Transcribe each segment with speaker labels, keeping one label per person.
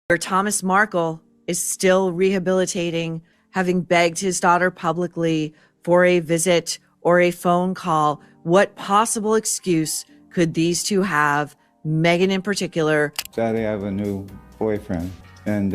Speaker 1: where Thomas Markle is still rehabilitating, having begged his daughter publicly for a visit or a phone call. What possible excuse could these two have, Meghan in particular?
Speaker 2: Daddy, I have a new boyfriend. And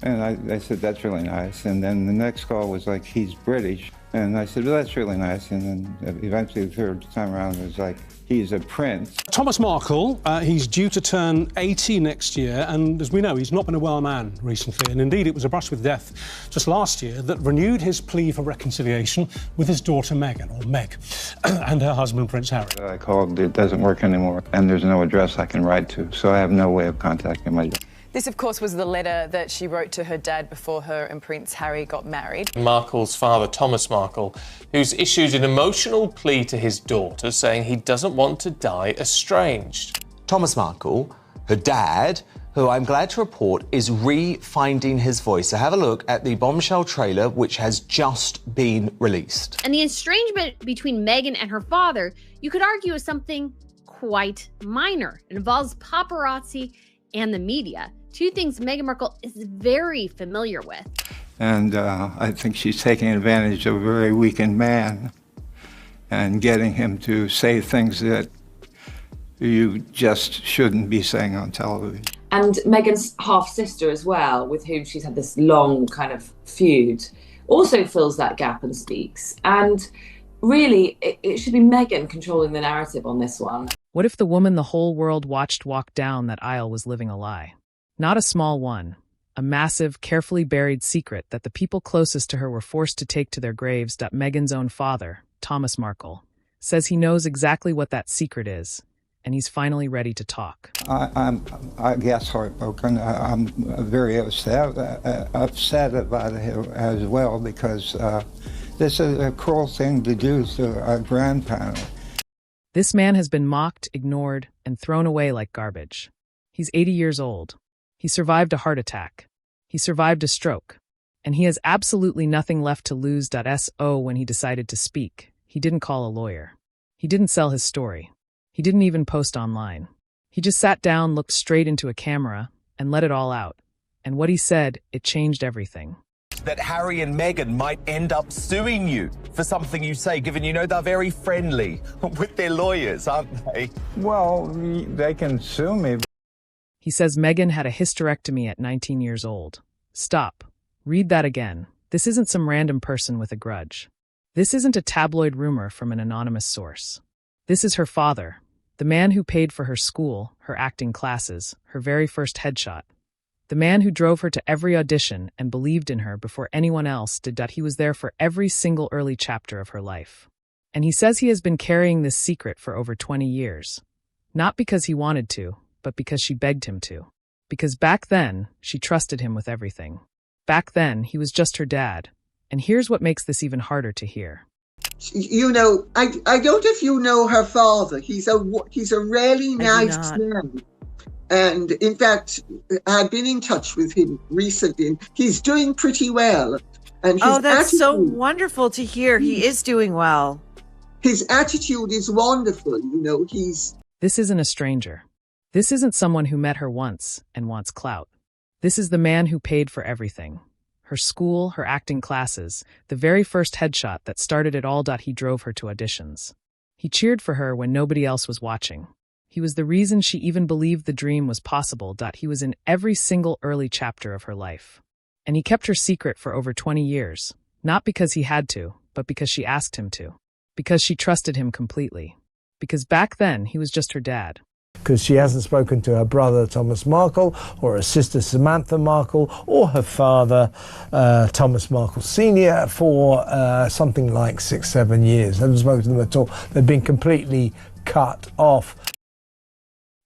Speaker 2: I said, that's really nice. And then the next call was like, he's British. And I said, well, that's really nice. And then eventually the third time around it was like, he's a prince.
Speaker 3: Thomas Markle, he's due to turn 80 next year. And as we know, he's not been a well man recently. And indeed, it was a brush with death just last year that renewed his plea for reconciliation with his daughter Meghan, or Meg, and her husband, Prince Harry.
Speaker 2: I called, it doesn't work anymore. And there's no address I can write to. So I have no way of contacting my daughter.
Speaker 4: This, of course, was the letter that she wrote to her dad before her and Prince Harry got married.
Speaker 5: Markle's father, Thomas Markle, who's issued an emotional plea to his daughter, saying he doesn't want to die estranged.
Speaker 6: Thomas Markle, her dad, who I'm glad to report is re-finding his voice. So have a look at the bombshell trailer, which has just been released.
Speaker 7: And the estrangement between Meghan and her father, you could argue, is something quite minor. It involves paparazzi and the media. Two things Meghan Markle is very familiar with.
Speaker 2: And I think she's taking advantage of a very weakened man and getting him to say things that you just shouldn't be saying on television.
Speaker 8: And Meghan's half-sister as well, with whom she's had this long kind of feud, also fills that gap and speaks. And really, it should be Meghan controlling the narrative on this one.
Speaker 9: What if the woman the whole world watched walk down that aisle was living a lie? Not a small one, a massive, carefully buried secret that the people closest to her were forced to take to their graves. Meghan's own father, Thomas Markle, says he knows exactly what that secret is, and he's finally ready to talk.
Speaker 2: I guess heartbroken. I'm very upset about it as well, because this is a cruel thing to do to a grandparent.
Speaker 9: This man has been mocked, ignored, and thrown away like garbage. He's 80 years old. He survived a heart attack. He survived a stroke. And he has absolutely nothing left to lose. So when he decided to speak, he didn't call a lawyer. He didn't sell his story. He didn't even post online. He just sat down, looked straight into a camera, and let it all out. And what he said, it changed everything.
Speaker 6: That Harry and Meghan might end up suing you for something you say, given you know they're very friendly with their lawyers, aren't they?
Speaker 2: Well, they can sue me.
Speaker 9: He says Meghan had a hysterectomy at 19 years old. Stop. Read that again. This isn't some random person with a grudge. This isn't a tabloid rumor from an anonymous source. This is her father, the man who paid for her school, her acting classes, her very first headshot. The man who drove her to every audition and believed in her before anyone else did. He was there for every single early chapter of her life. And he says he has been carrying this secret for over 20 years. Not because he wanted to, but because she begged him to. Because back then, she trusted him with everything. Back then, he was just her dad. And here's what makes this even harder to hear.
Speaker 10: You know, I don't know if you know her father. He's a really nice man. And in fact, I've been in touch with him recently. He's doing pretty well. And
Speaker 1: that's so wonderful to hear. He is doing well.
Speaker 10: His attitude is wonderful. You know,
Speaker 9: This isn't a stranger. This isn't someone who met her once and wants clout. This is the man who paid for everything. Her school, her acting classes, the very first headshot that started it all. He drove her to auditions. He cheered for her when nobody else was watching. He was the reason she even believed the dream was possible. He was in every single early chapter of her life. And he kept her secret for over 20 years, not because he had to, but because she asked him to. Because she trusted him completely. Because back then, he was just her dad.
Speaker 11: Because she hasn't spoken to her brother, Thomas Markle, or her sister, Samantha Markle, or her father, Thomas Markle Sr., for something like 6-7 years. Hasn't spoken to them at all. They've been completely cut off.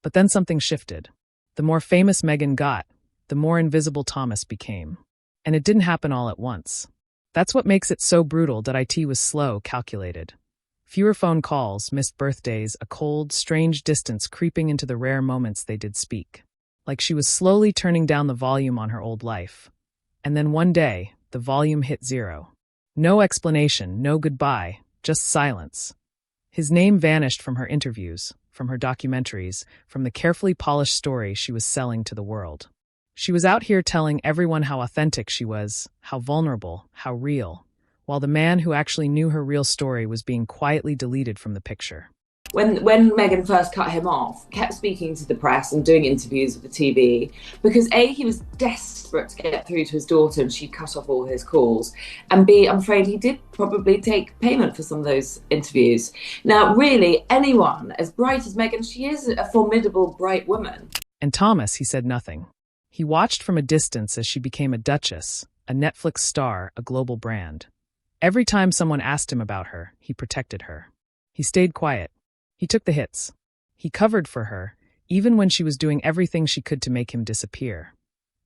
Speaker 9: But then something shifted. The more famous Meghan got, the more invisible Thomas became. And it didn't happen all at once. That's what makes it so brutal. It was slow, calculated. Fewer phone calls, missed birthdays, a cold, strange distance creeping into the rare moments they did speak. Like she was slowly turning down the volume on her old life. And then one day, the volume hit 0. No explanation, no goodbye, just silence. His name vanished from her interviews, from her documentaries, from the carefully polished story she was selling to the world. She was out here telling everyone how authentic she was, how vulnerable, how real, while the man who actually knew her real story was being quietly deleted from the picture.
Speaker 8: When Meghan first cut him off, kept speaking to the press and doing interviews with the TV, because A, he was desperate to get through to his daughter and she cut off all his calls, and B, I'm afraid he did probably take payment for some of those interviews. Now, really, anyone as bright as Meghan, she is a formidable, bright woman.
Speaker 9: And Thomas, he said nothing. He watched from a distance as she became a Duchess, a Netflix star, a global brand. Every time someone asked him about her, he protected her. He stayed quiet. He took the hits. He covered for her, even when she was doing everything she could to make him disappear.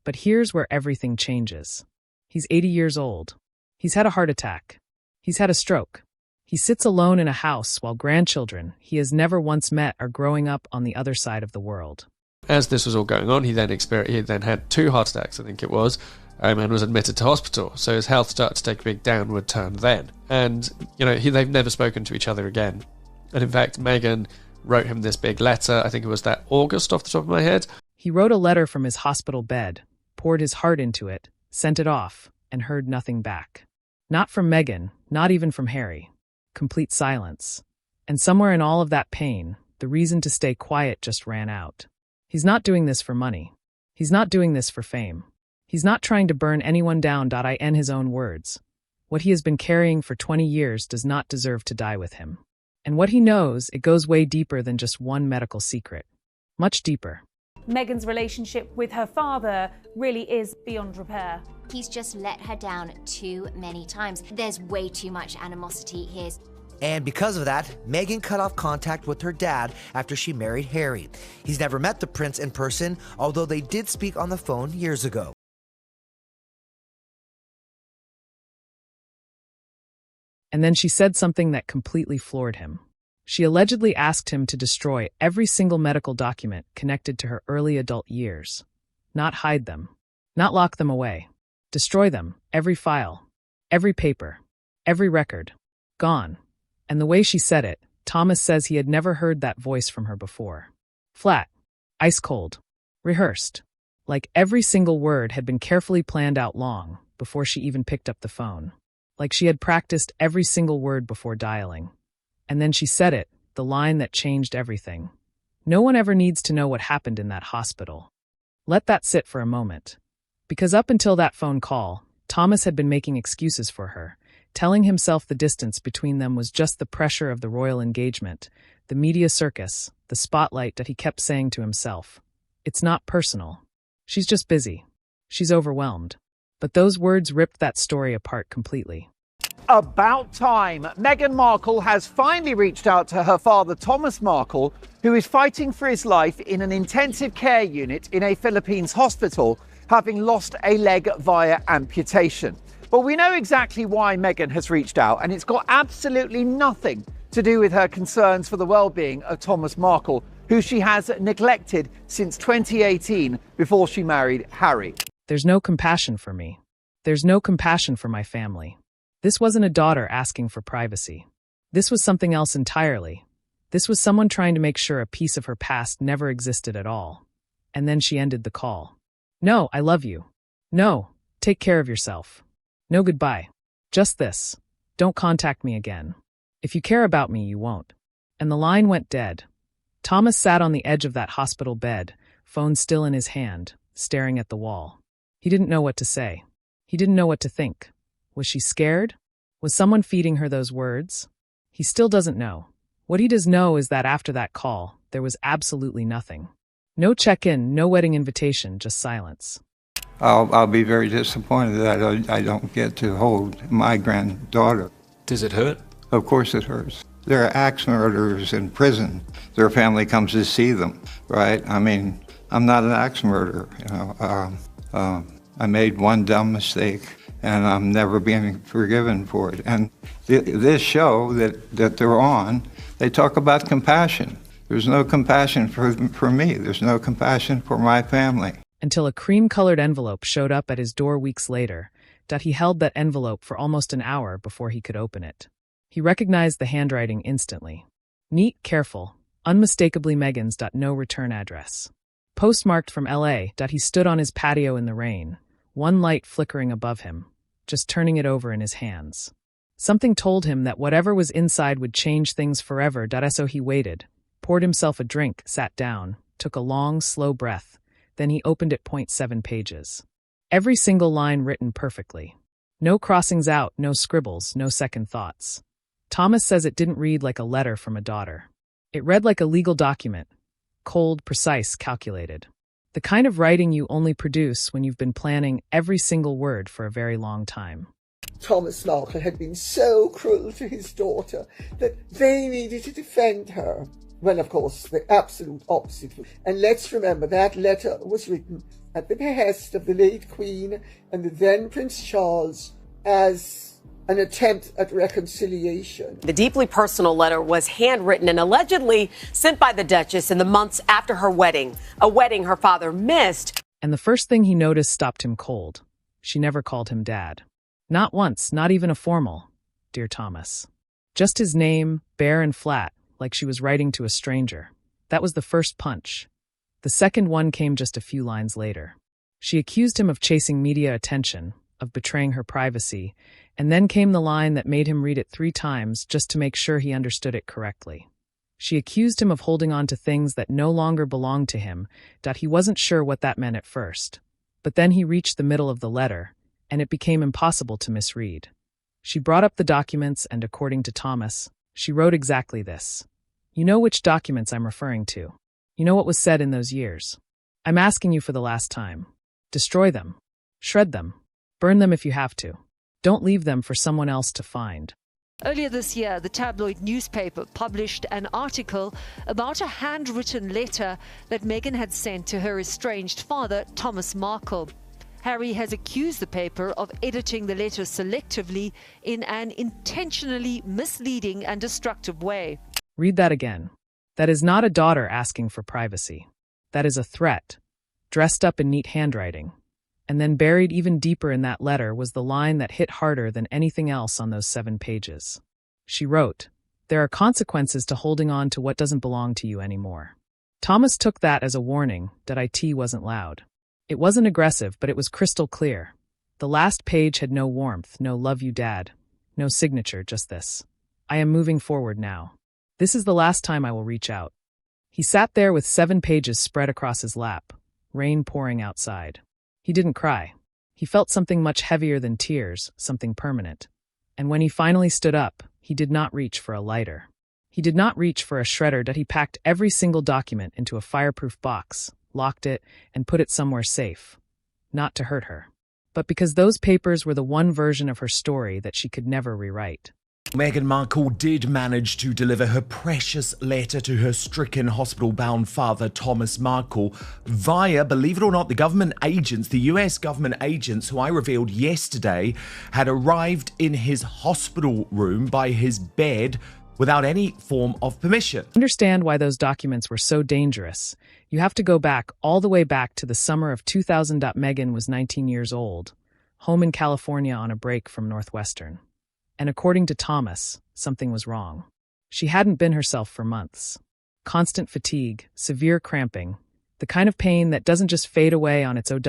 Speaker 9: But here's where everything changes. He's 80 years old. He's had a heart attack. He's had a stroke. He sits alone in a house while grandchildren he has never once met are growing up on the other side of the world.
Speaker 12: As this was all going on, he then had 2 heart attacks, I think it was, and was admitted to hospital. So his health started to take a big downward turn then. And, they've never spoken to each other again. And in fact, Meghan wrote him this big letter. I think it was that August off the top of my head.
Speaker 9: He wrote a letter from his hospital bed, poured his heart into it, sent it off, and heard nothing back. Not from Meghan, not even from Harry. Complete silence. And somewhere in all of that pain, the reason to stay quiet just ran out. He's not doing this for money. He's not doing this for fame. He's not trying to burn anyone down. In his own words. What he has been carrying for 20 years does not deserve to die with him. And what he knows, it goes way deeper than just one medical secret. Much deeper.
Speaker 13: Meghan's relationship with her father really is beyond repair.
Speaker 14: He's just let her down too many times. There's way too much animosity here.
Speaker 15: And because of that, Meghan cut off contact with her dad after she married Harry. He's never met the prince in person, although they did speak on the phone years ago.
Speaker 9: And then she said something that completely floored him. She allegedly asked him to destroy every single medical document connected to her early adult years. Not hide them. Not lock them away. Destroy them, every file, every paper, every record. Gone. And the way she said it, Thomas says he had never heard that voice from her before. Flat. Ice cold. Rehearsed. Like every single word had been carefully planned out long before she even picked up the phone. Like she had practiced every single word before dialing. And then she said it, the line that changed everything. No one ever needs to know what happened in that hospital. Let that sit for a moment. Because up until that phone call, Thomas had been making excuses for her, telling himself the distance between them was just the pressure of the royal engagement, the media circus, the spotlight that he kept saying to himself. It's not personal. She's just busy. She's overwhelmed. But those words ripped that story apart completely.
Speaker 16: About time. Meghan Markle has finally reached out to her father, Thomas Markle, who is fighting for his life in an intensive care unit in a Philippines hospital, having lost a leg via amputation. But we know exactly why Meghan has reached out, and it's got absolutely nothing to do with her concerns for the well-being of Thomas Markle, who she has neglected since 2018 before she married Harry.
Speaker 9: There's no compassion for me. There's no compassion for my family. This wasn't a daughter asking for privacy. This was something else entirely. This was someone trying to make sure a piece of her past never existed at all. And then she ended the call. No, I love you. No, take care of yourself. No goodbye. Just this. Don't contact me again. If you care about me, you won't. And the line went dead. Thomas sat on the edge of that hospital bed, phone still in his hand, staring at the wall. He didn't know what to say. He didn't know what to think. Was she scared? Was someone feeding her those words? He still doesn't know. What he does know is that after that call, there was absolutely nothing. No check-in, no wedding invitation, just silence.
Speaker 2: I'll be very disappointed that I don't get to hold my granddaughter.
Speaker 12: Does it hurt?
Speaker 2: Of course it hurts. There are axe murderers in prison. Their family comes to see them, right? I mean, I'm not an axe murderer, I made one dumb mistake, and I'm never being forgiven for it. And this show that they're on, they talk about compassion. There's no compassion for me. There's no compassion for my family.
Speaker 9: Until a cream-colored envelope showed up at his door weeks later, he held that envelope for almost an hour before he could open it. He recognized the handwriting instantly. Neat, careful, unmistakably Meghan's. No return address. Postmarked from LA, he stood on his patio in the rain, one light flickering above him, just turning it over in his hands. Something told him that whatever was inside would change things forever, so he waited, poured himself a drink, sat down, took a long, slow breath, then he opened it. 7 pages. Every single line written perfectly. No crossings out, no scribbles, no second thoughts. Thomas says it didn't read like a letter from a daughter. It read like a legal document. Cold, precise, calculated. The kind of writing you only produce when you've been planning every single word for a very long time.
Speaker 10: Thomas Markle had been so cruel to his daughter that they needed to defend her. When, of course, the absolute opposite. And let's remember that letter was written at the behest of the late Queen and the then Prince Charles as an attempt at reconciliation.
Speaker 17: The deeply personal letter was handwritten and allegedly sent by the Duchess in the months after her wedding, a wedding her father missed.
Speaker 9: And the first thing he noticed stopped him cold. She never called him Dad. Not once, not even a formal, "Dear Thomas." Just his name, bare and flat, like she was writing to a stranger. That was the first punch. The second one came just a few lines later. She accused him of chasing media attention, of betraying her privacy, and then came the line that made him read it 3 times just to make sure he understood it correctly. She accused him of holding on to things that no longer belonged to him. He wasn't sure what that meant at first. But then he reached the middle of the letter, and it became impossible to misread. She brought up the documents, and according to Thomas, she wrote exactly this. "You know which documents I'm referring to. You know what was said in those years. I'm asking you for the last time. Destroy them. Shred them. Burn them if you have to. Don't leave them for someone else to find."
Speaker 18: Earlier this year, the tabloid newspaper published an article about a handwritten letter that Meghan had sent to her estranged father, Thomas Markle. Harry has accused the paper of editing the letter selectively in an intentionally misleading and destructive way.
Speaker 9: Read that again. That is not a daughter asking for privacy. That is a threat, dressed up in neat handwriting. And then buried even deeper in that letter was the line that hit harder than anything else on those 7 pages. She wrote, "There are consequences to holding on to what doesn't belong to you anymore." Thomas took that as a warning that it wasn't loud. It wasn't aggressive, but it was crystal clear. The last page had no warmth, no "love you, Dad," no signature, just this. "I am moving forward now. This is the last time I will reach out." He sat there with 7 pages spread across his lap, rain pouring outside. He didn't cry. He felt something much heavier than tears, something permanent. And when he finally stood up, he did not reach for a lighter. He did not reach for a shredder. He packed every single document into a fireproof box, locked it, and put it somewhere safe. Not to hurt her, but because those papers were the one version of her story that she could never rewrite.
Speaker 19: Meghan Markle did manage to deliver her precious letter to her stricken hospital-bound father, Thomas Markle, via, believe it or not, the government agents, the US government agents, who I revealed yesterday, had arrived in his hospital room by his bed without any form of permission.
Speaker 9: Understand why those documents were so dangerous. You have to go back, all the way back to the summer of 2000. Meghan was 19 years old, home in California on a break from Northwestern. And according to Thomas, something was wrong. She hadn't been herself for months. Constant fatigue, severe cramping, the kind of pain that doesn't just fade away on its own.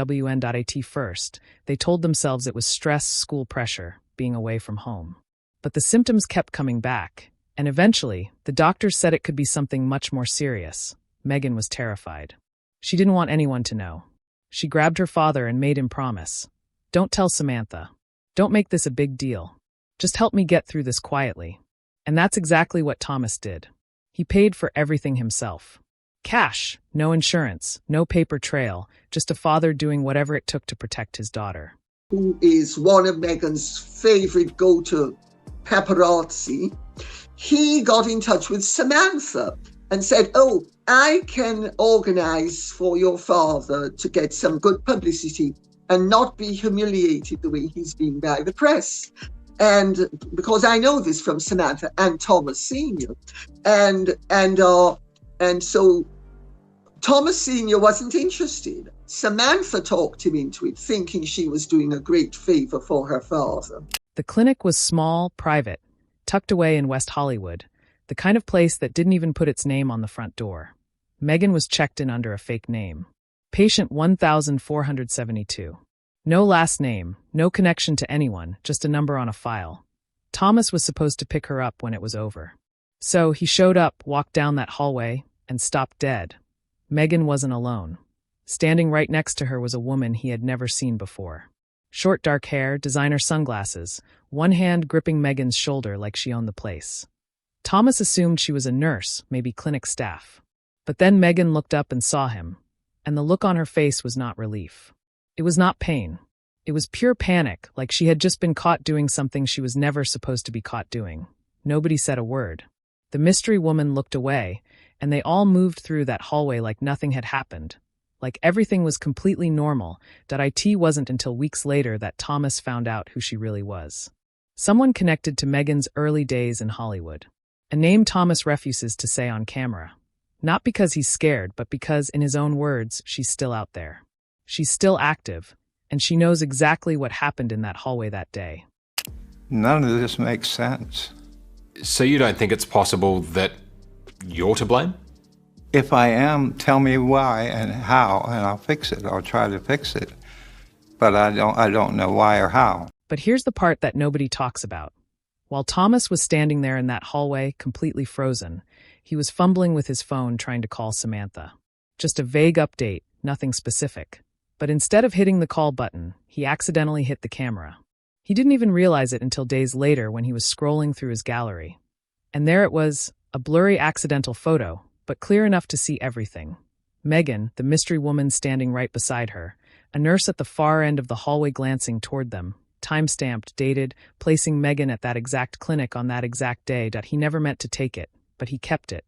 Speaker 9: First, they told themselves it was stress, school pressure, being away from home. But the symptoms kept coming back, and eventually, the doctors said it could be something much more serious. Meghan was terrified. She didn't want anyone to know. She grabbed her father and made him promise. "Don't tell Samantha. Don't make this a big deal. Just help me get through this quietly." And that's exactly what Thomas did. He paid for everything himself. Cash, no insurance, no paper trail, just a father doing whatever it took to protect his daughter.
Speaker 10: Who is one of Meghan's favorite go-to paparazzi, he got in touch with Samantha and said, "Oh, I can organize for your father to get some good publicity and not be humiliated the way he's been by the press." And because I know this from Samantha and Thomas Sr. And so Thomas Sr. wasn't interested. Samantha talked him into it, thinking she was doing a great favor for her father.
Speaker 9: The clinic was small, private, tucked away in West Hollywood, the kind of place that didn't even put its name on the front door. Meghan was checked in under a fake name. Patient 1472. No last name, no connection to anyone, just a number on a file. Thomas was supposed to pick her up when it was over. So he showed up, walked down that hallway, and stopped dead. Meghan wasn't alone. Standing right next to her was a woman he had never seen before. Short dark hair, designer sunglasses, one hand gripping Meghan's shoulder like she owned the place. Thomas assumed she was a nurse, maybe clinic staff. But then Meghan looked up and saw him, and the look on her face was not relief. It was not pain. It was pure panic, like she had just been caught doing something she was never supposed to be caught doing. Nobody said a word. The mystery woman looked away, and they all moved through that hallway like nothing had happened. Like everything was completely normal. It wasn't until weeks later that Thomas found out who she really was. Someone connected to Meghan's early days in Hollywood. A name Thomas refuses to say on camera. Not because he's scared, but because, in his own words, she's still out there. She's still active, and she knows exactly what happened in that hallway that day.
Speaker 2: None of this makes sense.
Speaker 20: So you don't think it's possible that you're to blame?
Speaker 2: If I am, tell me why and how, and I'll fix it. I'll try to fix it. But I don't know why or how.
Speaker 9: But here's the part that nobody talks about. While Thomas was standing there in that hallway, completely frozen, he was fumbling with his phone trying to call Samantha. Just a vague update, nothing specific. But instead of hitting the call button, he accidentally hit the camera. He didn't even realize it until days later when he was scrolling through his gallery. And there it was, a blurry accidental photo, but clear enough to see everything. Meghan, the mystery woman standing right beside her, a nurse at the far end of the hallway glancing toward them, time-stamped, dated, placing Meghan at that exact clinic on that exact day. He never meant to take it, but he kept it.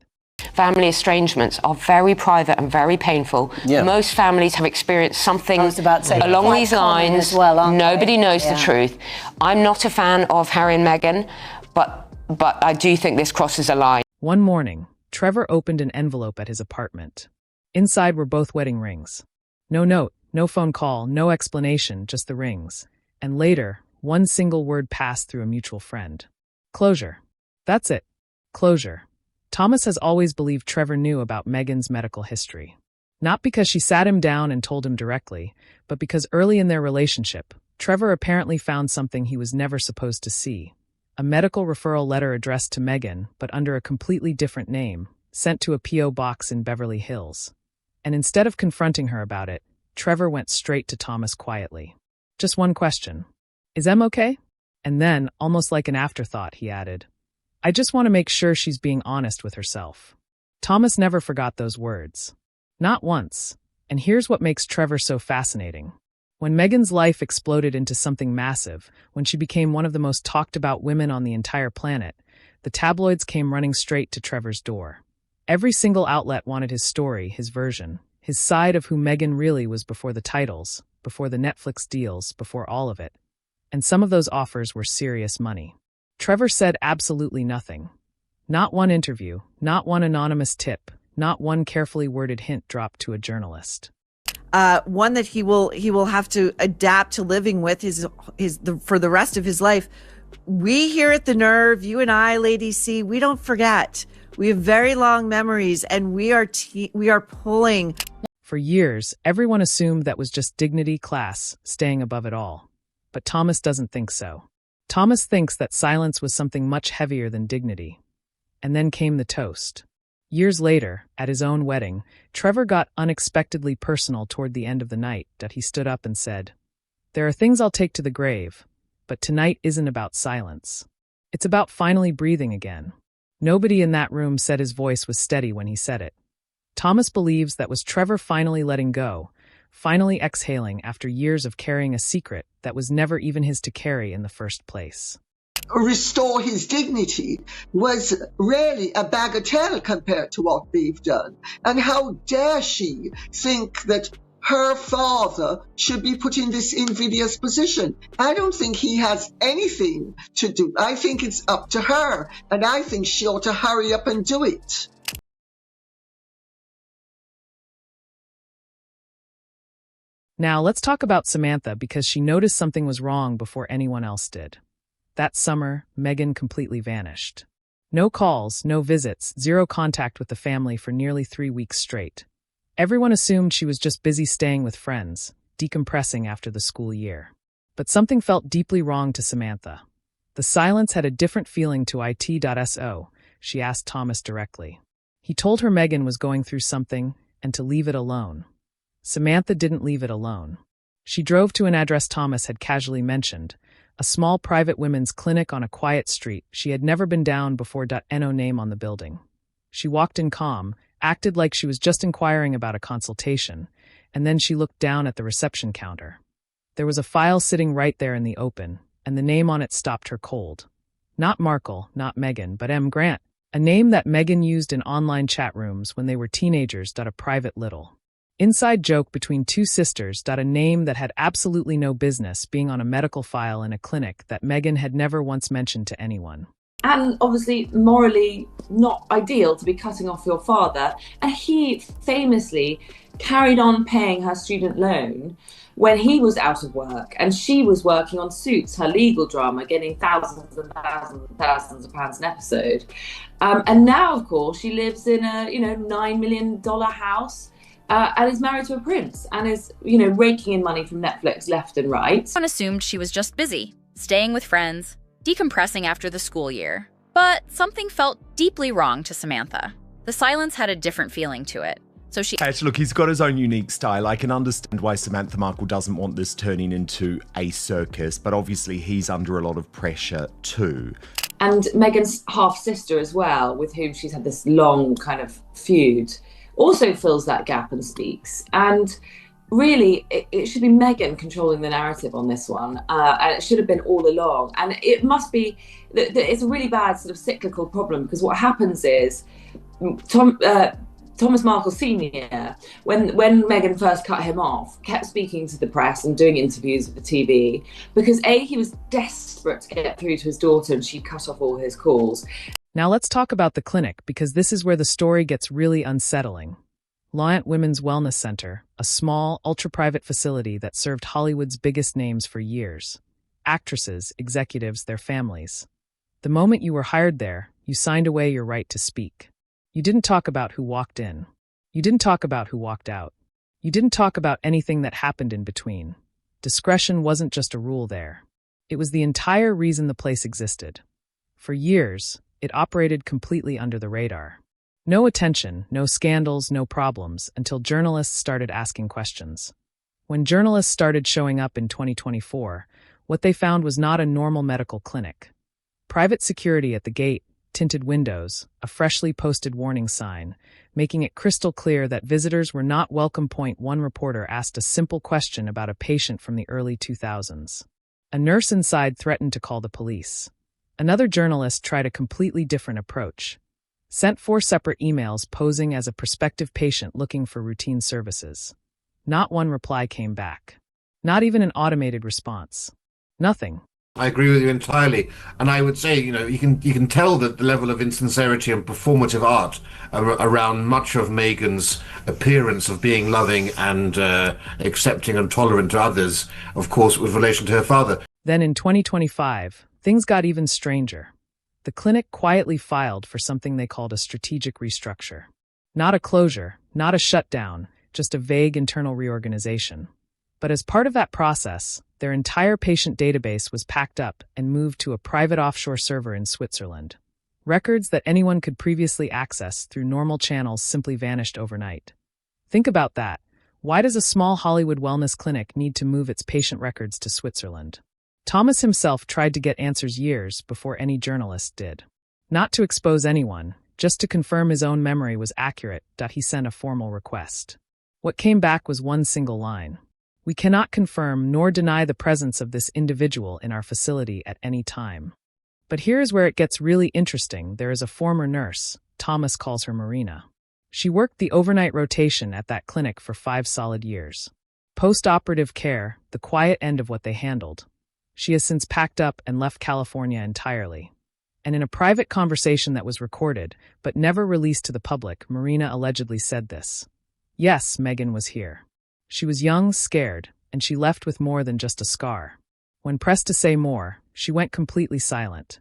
Speaker 21: Family estrangements are very private and very painful. Yeah. Most families have experienced something along these lines. Nobody knows the truth. I'm not a fan of Harry and Meghan, but I do think this crosses a line.
Speaker 9: One morning, Trevor opened an envelope at his apartment. Inside were both wedding rings. No note, no phone call, no explanation, just the rings. And later, one single word passed through a mutual friend. Closure. That's it. Closure. Thomas has always believed Trevor knew about Meghan's medical history. Not because she sat him down and told him directly, but because early in their relationship, Trevor apparently found something he was never supposed to see. A medical referral letter addressed to Meghan, but under a completely different name, sent to a P.O. box in Beverly Hills. And instead of confronting her about it, Trevor went straight to Thomas quietly. Just one question. Is Em okay? And then, almost like an afterthought, he added, I just want to make sure she's being honest with herself. Thomas never forgot those words. Not once. And here's what makes Trevor so fascinating. When Meghan's life exploded into something massive, when she became one of the most talked about women on the entire planet, the tabloids came running straight to Trevor's door. Every single outlet wanted his story, his version, his side of who Meghan really was before the titles, before the Netflix deals, before all of it. And some of those offers were serious money. Trevor said absolutely nothing. Not one interview, not one anonymous tip, not one carefully worded hint dropped to a journalist.
Speaker 1: One that he will have to adapt to living with for the rest of his life. We here at The Nerve, you and I, Lady C, we don't forget. We have very long memories, and we are pulling.
Speaker 9: For years, everyone assumed that was just dignity, class, staying above it all. But Thomas doesn't think so. Thomas thinks that silence was something much heavier than dignity. And then came the toast. Years later, at his own wedding, Trevor got unexpectedly personal toward the end of the night. He stood up and said, There are things I'll take to the grave, but tonight isn't about silence. It's about finally breathing again. Nobody in that room said his voice was steady when he said it. Thomas believes that was Trevor finally letting go, finally exhaling after years of carrying a secret that was never even his to carry in the first place.
Speaker 10: Restore his dignity was really a bagatelle compared to what they've done. And how dare she think that her father should be put in this invidious position? I don't think he has anything to do. I think it's up to her, and I think she ought to hurry up and do it.
Speaker 9: Now, let's talk about Samantha because she noticed something was wrong before anyone else did. That summer, Meghan completely vanished. No calls, no visits, zero contact with the family for nearly 3 weeks straight. Everyone assumed she was just busy staying with friends, decompressing after the school year. But something felt deeply wrong to Samantha. The silence had a different feeling to it.so, she asked Thomas directly. He told her Meghan was going through something and to leave it alone. Samantha didn't leave it alone. She drove to an address Thomas had casually mentioned, a small private women's clinic on a quiet street she had never been down before. No name on the building. She walked in calm, acted like she was just inquiring about a consultation, and then she looked down at the reception counter. There was a file sitting right there in the open, and the name on it stopped her cold. Not Markle, not Meghan, but M. Grant, a name that Meghan used in online chat rooms when they were teenagers. A private little inside joke between two sisters. A name that had absolutely no business being on a medical file in a clinic that Meghan had never once mentioned to anyone.
Speaker 8: And obviously morally not ideal to be cutting off your father. And he famously carried on paying her student loan when he was out of work, and she was working on Suits, her legal drama, getting thousands and thousands and thousands of pounds an episode. And now, of course, she lives in a $9 million house and is married to a prince and is raking in money from Netflix left and right.
Speaker 3: Everyone assumed she was just busy, staying with friends, decompressing after the school year. But something felt deeply wrong to Samantha. The silence had a different feeling to it. So she...
Speaker 19: Look, he's got his own unique style. I can understand why Samantha Markle doesn't want this turning into a circus, but obviously he's under a lot of pressure too.
Speaker 8: And Meghan's half-sister as well, with whom she's had this long kind of feud, also fills that gap and speaks. And really, it should be Meghan controlling the narrative on this one, and it should have been all along. And it must be, it's a really bad sort of cyclical problem, because what happens is Thomas Markle Sr., when Meghan first cut him off, kept speaking to the press and doing interviews with the TV because he was desperate to get through to his daughter and she cut off all his calls.
Speaker 9: Now let's talk about the clinic, because this is where the story gets really unsettling. Lyant Women's Wellness Center, a small, ultra-private facility that served Hollywood's biggest names for years. Actresses, executives, their families. The moment you were hired there, you signed away your right to speak. You didn't talk about who walked in. You didn't talk about who walked out. You didn't talk about anything that happened in between. Discretion wasn't just a rule there. It was the entire reason the place existed. For years, it operated completely under the radar. No attention, no scandals, no problems, until journalists started asking questions. When journalists started showing up in 2024, what they found was not a normal medical clinic. Private security at the gate, tinted windows, a freshly posted warning sign, making it crystal clear that visitors were not welcome. One reporter asked a simple question about a patient from the early 2000s. A nurse inside threatened to call the police. Another journalist tried a completely different approach. Sent 4 separate emails posing as a prospective patient looking for routine services. Not one reply came back. Not even an automated response. Nothing.
Speaker 22: I agree with you entirely, and I would say, you can tell that the level of insincerity and performative art around much of Meghan's appearance of being loving and accepting and tolerant to others, of course, with relation to her father.
Speaker 9: Then in 2025, things got even stranger. The clinic quietly filed for something they called a strategic restructure. Not a closure, not a shutdown, just a vague internal reorganization. But as part of that process, their entire patient database was packed up and moved to a private offshore server in Switzerland. Records that anyone could previously access through normal channels simply vanished overnight. Think about that. Why does a small Hollywood wellness clinic need to move its patient records to Switzerland? Thomas himself tried to get answers years before any journalist did. Not to expose anyone, just to confirm his own memory was accurate. He sent a formal request. What came back was one single line. We cannot confirm nor deny the presence of this individual in our facility at any time. But here's where it gets really interesting. There is a former nurse, Thomas calls her Marina. She worked the overnight rotation at that clinic for 5 solid years. Post-operative care, the quiet end of what they handled. She has since packed up and left California entirely. And in a private conversation that was recorded, but never released to the public, Marina allegedly said this. Yes, Meghan was here. She was young, scared, and she left with more than just a scar. When pressed to say more, she went completely silent.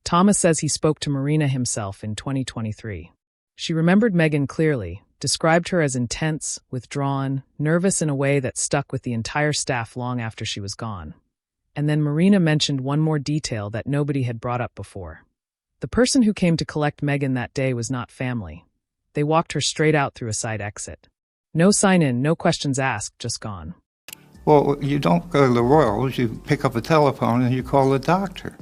Speaker 9: Thomas says he spoke to Marina himself in 2023. She remembered Meghan clearly, described her as intense, withdrawn, nervous in a way that stuck with the entire staff long after she was gone. And then Marina mentioned one more detail that nobody had brought up before. The person who came to collect Meghan that day was not family. They walked her straight out through a side exit. No sign-in, no questions asked, just gone.
Speaker 2: Well, you don't go to the Royals, you pick up a telephone and you call the doctor.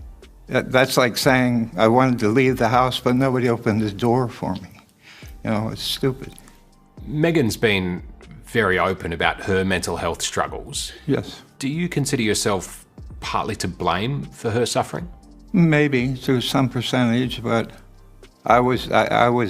Speaker 2: That's like saying I wanted to leave the house, but nobody opened the door for me. It's stupid.
Speaker 20: Meghan's been very open about her mental health struggles.
Speaker 2: Yes.
Speaker 20: Do you consider yourself partly to blame for her suffering?
Speaker 2: Maybe to some percentage, but I was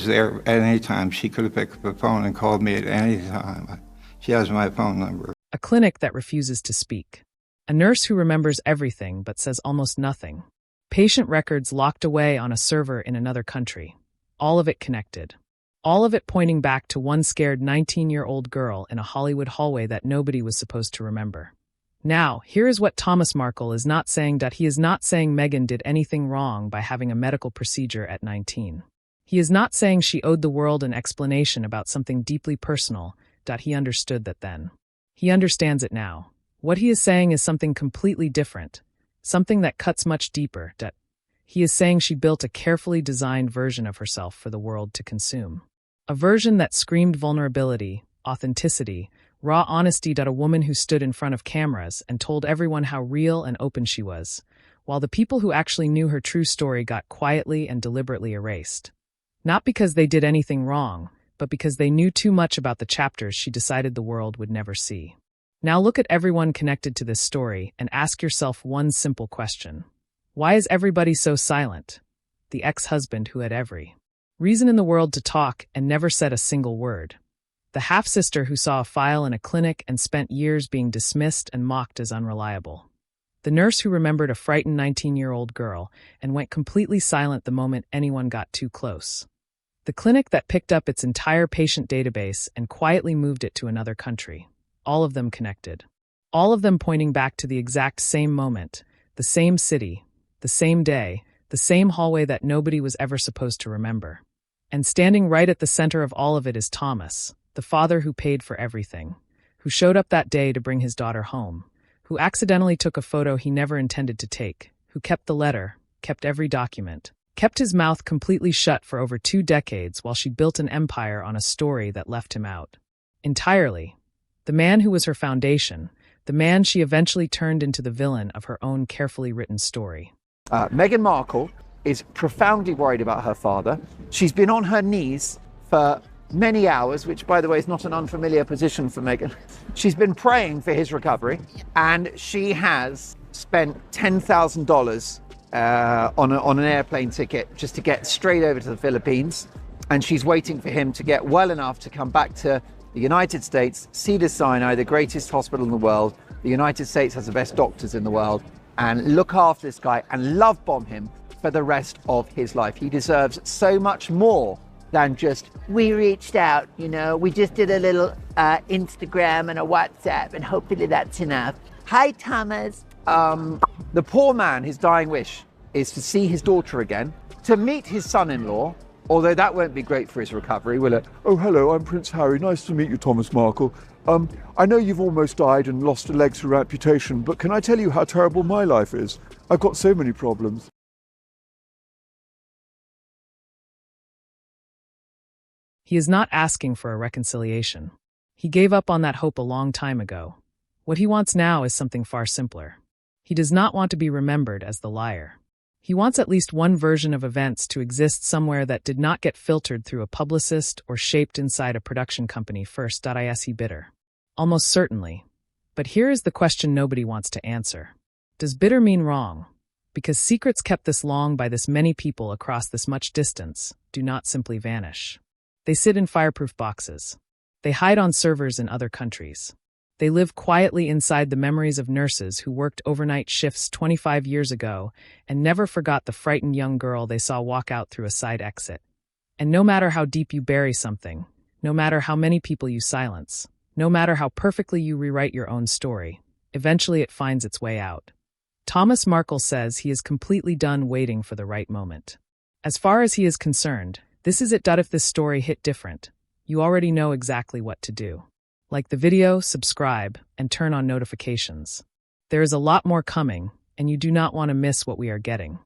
Speaker 2: there at any time. She could have picked up the phone and called me at any time. She has my phone number.
Speaker 9: A clinic that refuses to speak. A nurse who remembers everything but says almost nothing. Patient records locked away on a server in another country. All of it connected. All of it pointing back to one scared 19-year-old girl in a Hollywood hallway that nobody was supposed to remember. Now, here is what Thomas Markle is not saying. He is not saying Meghan did anything wrong by having a medical procedure at 19. He is not saying she owed the world an explanation about something deeply personal. He understood that then. He understands it now. What he is saying is something completely different, something that cuts much deeper. He is saying she built a carefully designed version of herself for the world to consume. A version that screamed vulnerability, authenticity, raw honesty. A woman who stood in front of cameras and told everyone how real and open she was, while the people who actually knew her true story got quietly and deliberately erased. Not because they did anything wrong, but because they knew too much about the chapters she decided the world would never see. Now look at everyone connected to this story and ask yourself one simple question. Why is everybody so silent? The ex-husband who had every reason in the world to talk and never said a single word. The half-sister who saw a file in a clinic and spent years being dismissed and mocked as unreliable. The nurse who remembered a frightened 19-year-old girl and went completely silent the moment anyone got too close. The clinic that picked up its entire patient database and quietly moved it to another country. All of them connected. All of them pointing back to the exact same moment, the same city, the same day, the same hallway that nobody was ever supposed to remember. And standing right at the center of all of it is Thomas, the father who paid for everything, who showed up that day to bring his daughter home, who accidentally took a photo he never intended to take, who kept the letter, kept every document, kept his mouth completely shut for over 2 decades while she built an empire on a story that left him out. Entirely. The man who was her foundation, the man she eventually turned into the villain of her own carefully written story.
Speaker 16: Meghan Markle is profoundly worried about her father. She's been on her knees for many hours, which, by the way, is not an unfamiliar position for Meghan. She's been praying for his recovery, and she has spent $10,000 on an airplane ticket just to get straight over to the Philippines, and she's waiting for him to get well enough to come back to the United States, Cedars-Sinai, the greatest hospital in the world. The United States has the best doctors in the world, and look after this guy and love bomb him for the rest of his life. He deserves so much more than just, we reached out, we just did a little Instagram and a WhatsApp, and hopefully that's enough. Hi, Thomas. The poor man, his dying wish is to see his daughter again, to meet his son-in-law, although that won't be great for his recovery, will it?
Speaker 4: Oh, hello, I'm Prince Harry. Nice to meet you, Thomas Markle. I know you've almost died and lost a leg through amputation, but can I tell you how terrible my life is? I've got so many problems.
Speaker 9: He is not asking for a reconciliation. He gave up on that hope a long time ago. What he wants now is something far simpler. He does not want to be remembered as the liar. He wants at least one version of events to exist somewhere that did not get filtered through a publicist or shaped inside a production company first. Is he bitter? Almost certainly. But here is the question nobody wants to answer. Does bitter mean wrong? Because secrets kept this long by this many people across this much distance do not simply vanish. They sit in fireproof boxes. They hide on servers in other countries. They live quietly inside the memories of nurses who worked overnight shifts 25 years ago and never forgot the frightened young girl they saw walk out through a side exit. And no matter how deep you bury something, no matter how many people you silence, no matter how perfectly you rewrite your own story, eventually it finds its way out. Thomas Markle says he is completely done waiting for the right moment. As far as he is concerned, this is it. If this story hit different, you already know exactly what to do. Like the video, subscribe, and turn on notifications. There is a lot more coming, and you do not want to miss what we are getting.